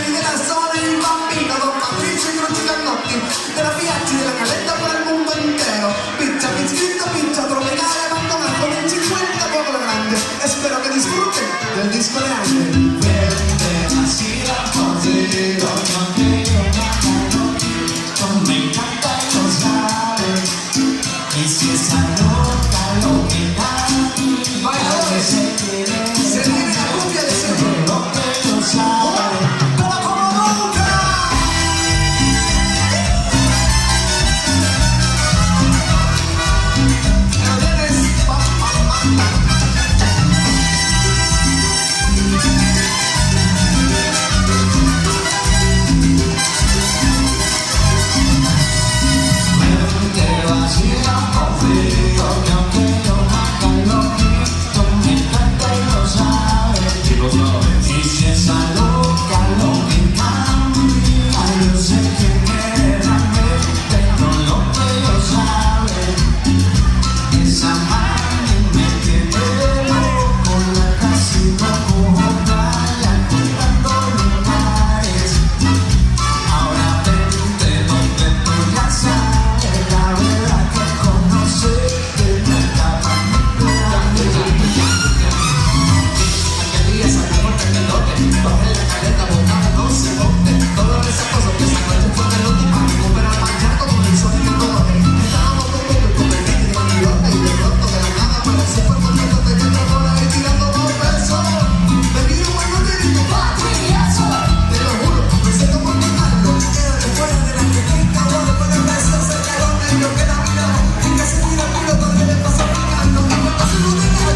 cieli della zona, il bambino con Patrizio e Croci Cannotti, della Piaggi della Caletta per il mondo intero. Pizza, pizzitta, pizza tropicale, abbandonata con il 50 popolo grande, e spero che disfrutti del disco grande. Verde, así la così, lo quiero más, me encanta y lo sabes, y si esa loca lo que da, bailadores, se viene la cumbia de siempre, lo que lo sabe, pero como nunca. Lo tienes, pa, pa, pa, pa.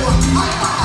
We'll be right back.